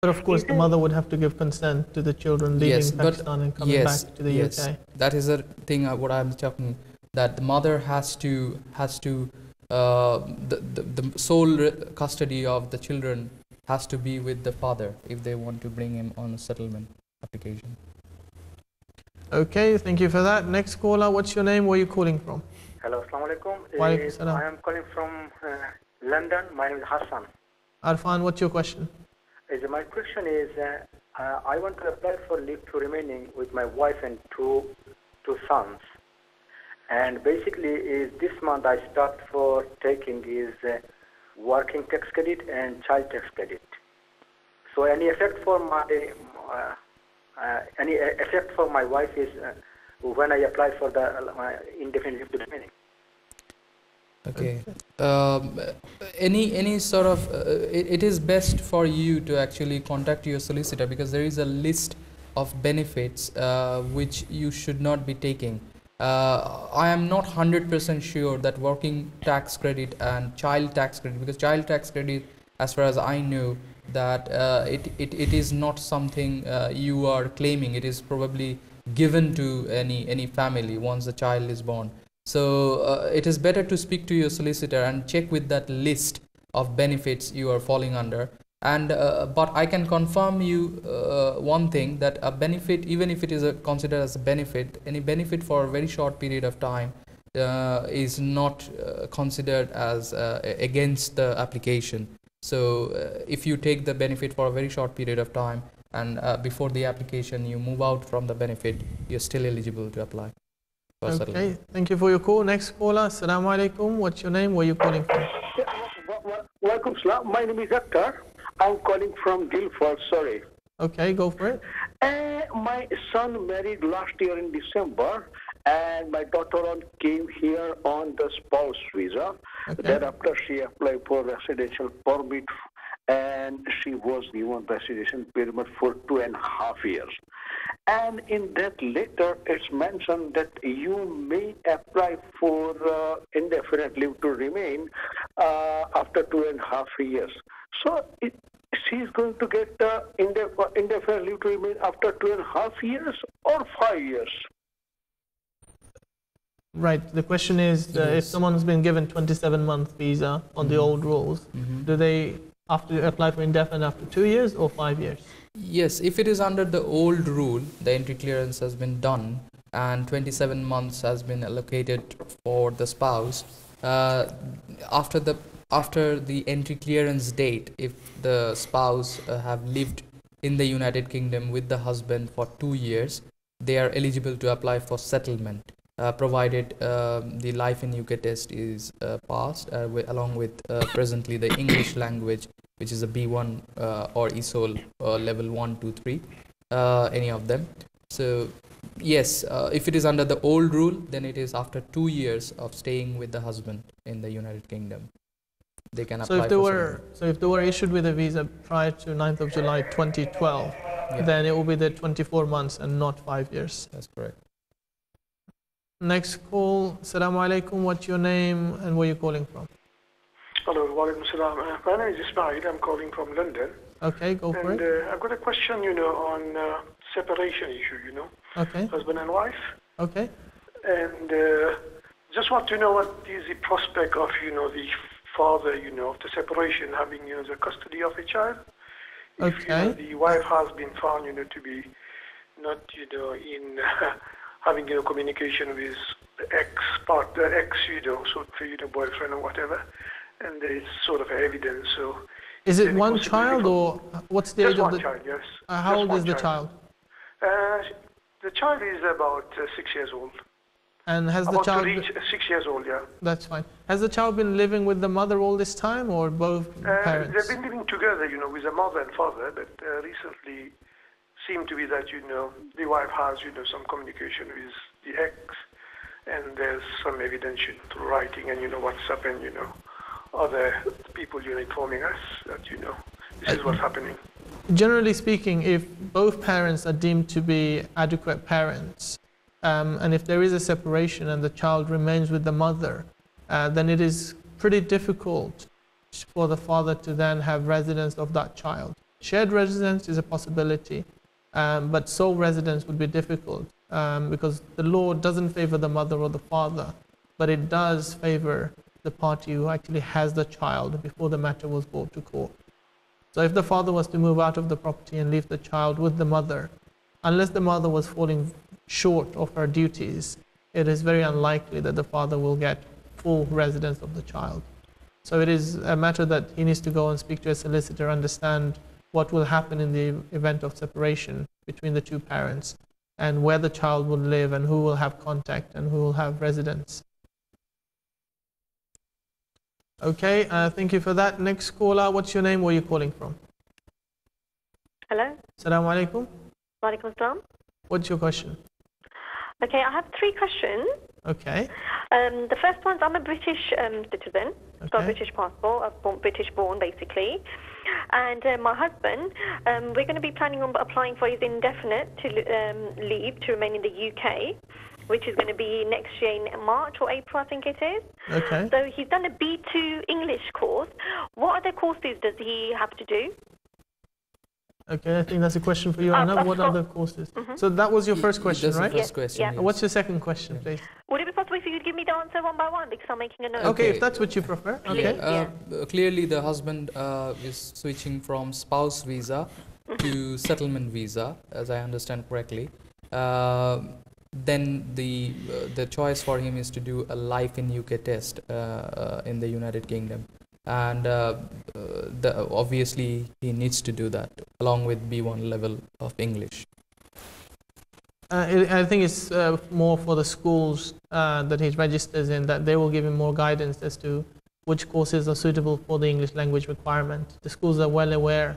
But of course, the mother would have to give consent to the children leaving Pakistan and coming back to the UK. That is a thing what I'm talking, that the mother has to the sole custody of the children has to be with the father if they want to bring him on a settlement application. Okay, thank you for that. Next caller, what's your name? Where are you calling from? Hello, assalamu alaikum. Walaikum salam. I am calling from London. My name is Hassan. Arfan, what's your question? My question is, I want to apply for leave to remaining with my wife and two sons. And basically, this month I start for taking working tax credit and child tax credit. So any effect for my wife is when I apply for the indefinite leave to remaining. Okay. Any sort of it is best for you to actually contact your solicitor, because there is a list of benefits which you should not be taking. I am not 100% sure that working tax credit and child tax credit, because child tax credit, as far as I know, that it is not something you are claiming. It is probably given to any family once the child is born. So it is better to speak to your solicitor and check with that list of benefits you are falling under. And but I can confirm you one thing, that a benefit, even if it is considered as a benefit, any benefit for a very short period of time is not considered as against the application. So if you take the benefit for a very short period of time and before the application you move out from the benefit, you're still eligible to apply. Okay, thank you for your call. Next caller, assalamu alaikum. What's your name? Where are you calling from? Welcome, salam. My name is Akhtar. I'm calling from Guildford, Surrey. Okay, go for it. My son married last year in December, and my daughter came here on the spouse visa. Okay. Thereafter, she applied for residential permit, and she was given residential permit for 2.5 years. And in that letter, it's mentioned that you may apply for indefinite leave to remain after 2.5 years. So she's going to get indefinite leave to remain after 2.5 years or 5 years? Right. The question is, if someone's been given 27-month visa on the old rules, do they apply for indefinite after 2 years or 5 years? Yes, if it is under the old rule, the entry clearance has been done and 27 months has been allocated for the spouse. After the entry clearance date, if the spouse have lived in the United Kingdom with the husband for 2 years, they are eligible to apply for settlement, provided the life in UK test is passed, along with presently the English language, which is a B1 or ESOL level 1, 2, 3, any of them. So yes, if it is under the old rule, then it is after 2 years of staying with the husband in the United Kingdom. They can apply So if they were issued with a visa prior to 9th of July 2012, then it will be the 24 months and not 5 years. That's correct. Next call. Assalamu alaikum. What's your name and where are you calling from? Hello, walaikum salam. My name is Ismail. I'm calling from London. Okay, go for it. And I've got a question, on separation issue, Okay. husband and wife. Okay. And just want to know what is the prospect of, the father, of the separation having, the custody of a child. If, Okay. the wife has been found, to be not, in having, communication with the ex, boyfriend or whatever. And there is sort of evidence. So, is it one child or what's the age of the child? Yes. How old is the child? The child is about 6 years old. And has the About child? to reach 6 years old, yeah. That's fine. Has the child been living with the mother all this time, or both parents? They've been living together, with the mother and father, but recently seemed to be that, the wife has, some communication with the ex, and there's some evidence through writing and, WhatsApp and, other people, informing us that, this is what's happening. Generally speaking, if both parents are deemed to be adequate parents, and if there is a separation and the child remains with the mother, then it is pretty difficult for the father to then have residence of that child. Shared residence is a possibility, but sole residence would be difficult because the law doesn't favor the mother or the father, but it does favor the party who actually has the child before the matter was brought to court. So if the father was to move out of the property and leave the child with the mother, unless the mother was falling short of her duties, it is very unlikely that the father will get full residence of the child. So it is a matter that he needs to go and speak to a solicitor, understand what will happen in the event of separation between the two parents, and where the child will live and who will have contact and who will have residence. Okay, thank you for that. Next caller, what's your name? Where are you calling from? Hello. Assalamu alaikum. Walaikum assalam. What's your question? Okay, I have 3 questions. Okay. The first one's, I'm a British citizen. I've got a Okay. British passport. I've born British born, basically. And my husband, we're going to be planning on applying for his indefinite to leave to remain in the UK, which is going to be next year in March or April, I think it is. Okay. So he's done a B2 English course. What other courses does he have to do? Okay, I think that's a question for you, Anna. What other courses? So that was your first question, That's the right? first question. Yeah. yes. What's your second question, please? Would it be possible if you could give me the answer one by one, because I'm making a note? Okay, Okay. if that's what you prefer. Okay. Clearly, the husband is switching from spouse visa to settlement visa, as I understand correctly. Then the choice for him is to do a life in UK test in the United Kingdom, and obviously he needs to do that along with B1 level of English. I think it's more for the schools that he registers in, that they will give him more guidance as to which courses are suitable for the English language requirement. The schools are well aware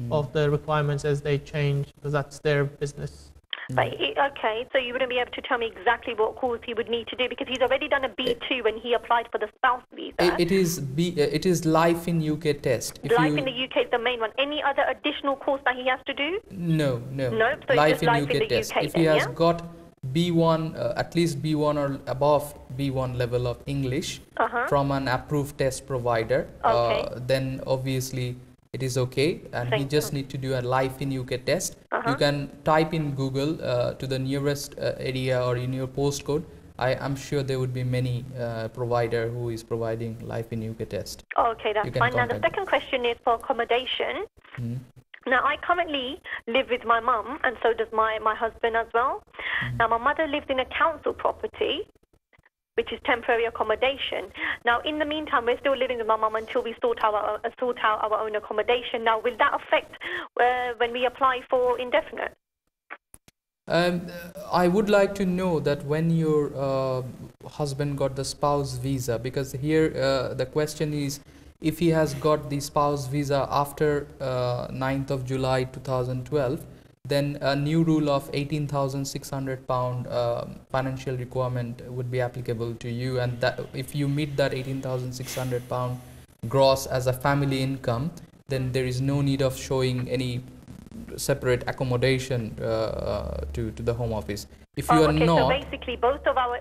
of the requirements as they change, because that's their business. But okay, so you wouldn't be able to tell me exactly what course he would need to do, because he's already done a B2 when he applied for the spouse visa. It is life in UK test. Life in the UK is the main one. Any other additional course that he has to do? No. No, so Life just in life UK in the test. UK If he then, has yeah? got B1, at least B1 or above B1 level of English from an approved test provider, Okay. then obviously it is okay, and he Thank just need to do a life in UK test. You can type in Google to the nearest area or in your postcode. I'm sure there would be many provider who is providing life in UK test. Okay, that's You can fine. Now, the contact second question is for accommodation. Now, I currently live with my mum, and so does my husband as well. Now, my mother lives in a council property, which is temporary accommodation. Now, in the meantime, we're still living with my mum until we sort out our own accommodation. Now, will that affect when we apply for indefinite? I would like to know that when your husband got the spouse visa, because here the question is, if he has got the spouse visa after 9th of July 2012, then a new rule of £18,600 financial requirement would be applicable to you, and that if you meet that £18,600 gross as a family income, then there is no need of showing any separate accommodation to the Home Office. If you are okay, not, so basically both of our,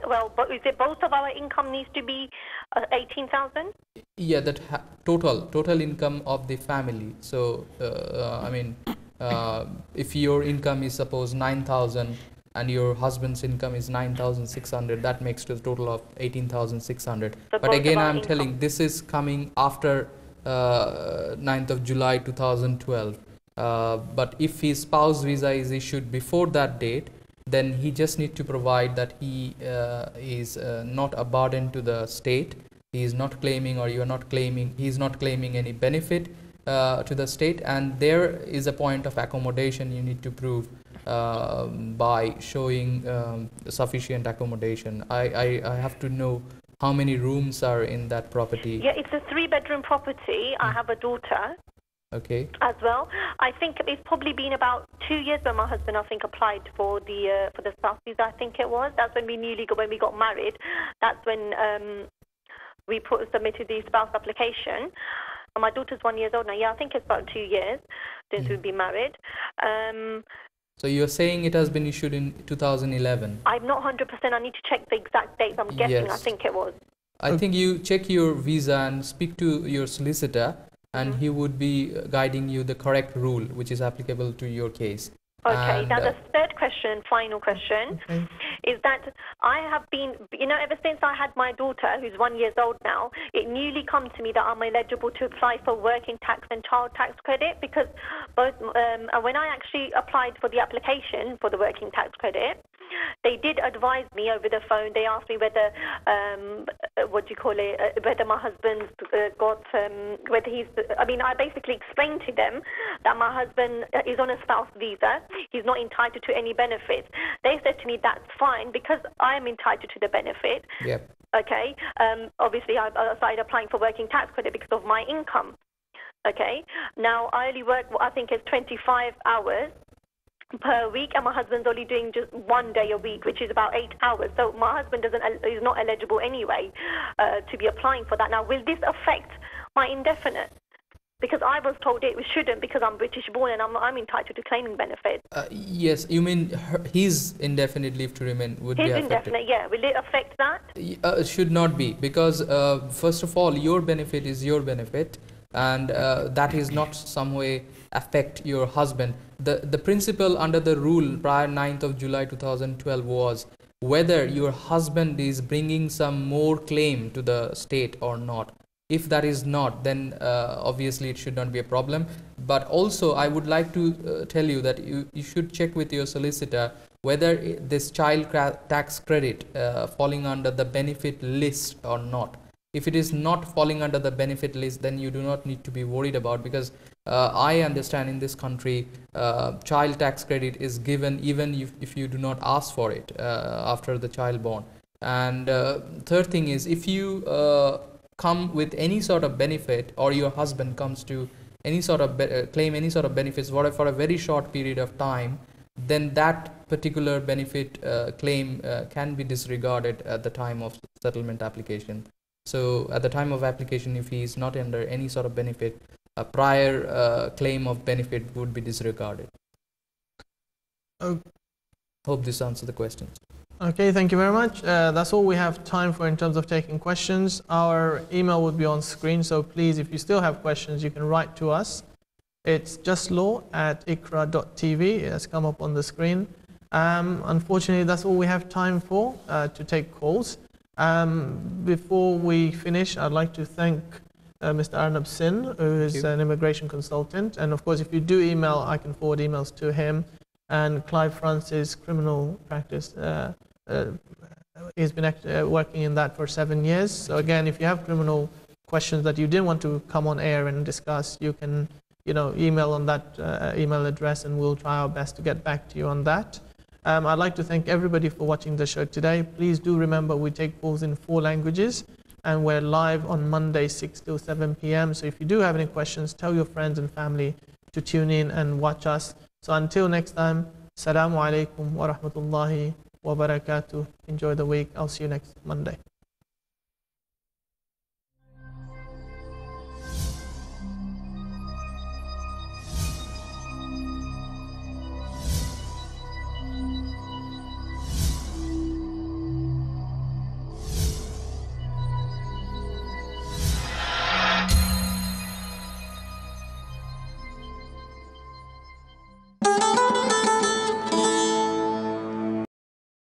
is it both of our income needs to be 18,000? yeah, that total income of the family. So if your income is suppose 9,000 and your husband's income is 9,600, that makes to a total of 18,600. So But again, I'm income. telling, this is coming after 9th of July 2012. But if his spouse visa is issued before that date, then he just need to provide that he is not a burden to the state. He is not claiming, or you are not claiming, he is not claiming any benefit to the state, and there is a point of accommodation you need to prove by showing sufficient accommodation. I have to know how many rooms are in that property. Yeah, it's a 3-bedroom property. I have a daughter. Okay. As well, I think it's probably been about 2 years when my husband, I think, applied for the spouse visa. I think it was. That's when we got married. That's when we submitted the spouse application. And my daughter's 1 year old now. Yeah, I think it's about 2 years since we've been married. So you're saying it has been issued in 2011? I'm not 100%. I need to check the exact dates. I'm guessing. Yes. I think it was. I think you check your visa and speak to your solicitor and he would be guiding you the correct rule which is applicable to your case. Okay, And, now the third question, final question, is that I have been, ever since I had my daughter, who's 1 year old now, it newly come to me that I'm eligible to apply for working tax and child tax credit, because both when I actually applied for the application for the working tax credit, they did advise me over the phone. They asked me whether, whether my husband's got, whether he's, I basically explained to them that my husband is on a spouse visa. He's not entitled to any benefits. They said to me, that's fine because I am entitled to the benefit. Yep. Okay. Obviously, I started applying for working tax credit because of my income. Okay. Now, I only work, I think it's 25 hours per week, and my husband's only doing just 1 day a week, which is about 8 hours. So my husband is not eligible anyway to be applying for that. Now, will this affect my indefinite? Because I was told it shouldn't, because I'm British born and I'm entitled to claiming benefits. Yes, you mean his indefinite leave to remain would be affected? His indefinite, yeah. Will it affect that? It should not be, because first of all, your benefit is your benefit, and that is not some way affect your husband. The principle under the rule prior 9th of July 2012 was whether your husband is bringing some more claim to the state or not. If that is not, then obviously it should not be a problem. But also, I would like to tell you that you should check with your solicitor whether this child tax credit falling under the benefit list or not. If it is not falling under the benefit list, then you do not need to be worried about, because I understand in this country child tax credit is given even if you do not ask for it after the child born. And third thing is, if you come with any sort of benefit, or your husband comes to any sort of claim any sort of benefits for a very short period of time, then that particular benefit claim can be disregarded at the time of settlement application. So at the time of application, if he is not under any sort of benefit, a prior claim of benefit would be disregarded. Hope this answers the questions. Okay, thank you very much. That's all we have time for in terms of taking questions. Our email would be on screen, so please, if you still have questions, you can write to us. It's justlaw@iqra.tv. It has come up on the screen. Unfortunately, that's all we have time for to take calls. Before we finish, I'd like to thank Mr. Arnab Singh, who is an immigration consultant. And of course, if you do email, I can forward emails to him. And Clive Francis, criminal practice. He's been working in that for 7 years. So again, if you have criminal questions that you didn't want to come on air and discuss, you can email on that email address, and we'll try our best to get back to you on that. I'd like to thank everybody for watching the show today. Please do remember we take calls in 4 languages, and we're live on Monday 6 till 7 p.m. So if you do have any questions, tell your friends and family to tune in and watch us. So until next time, Assalamu alaikum wa rahmatullahi wa barakatuh. Enjoy the week. I'll see you next Monday.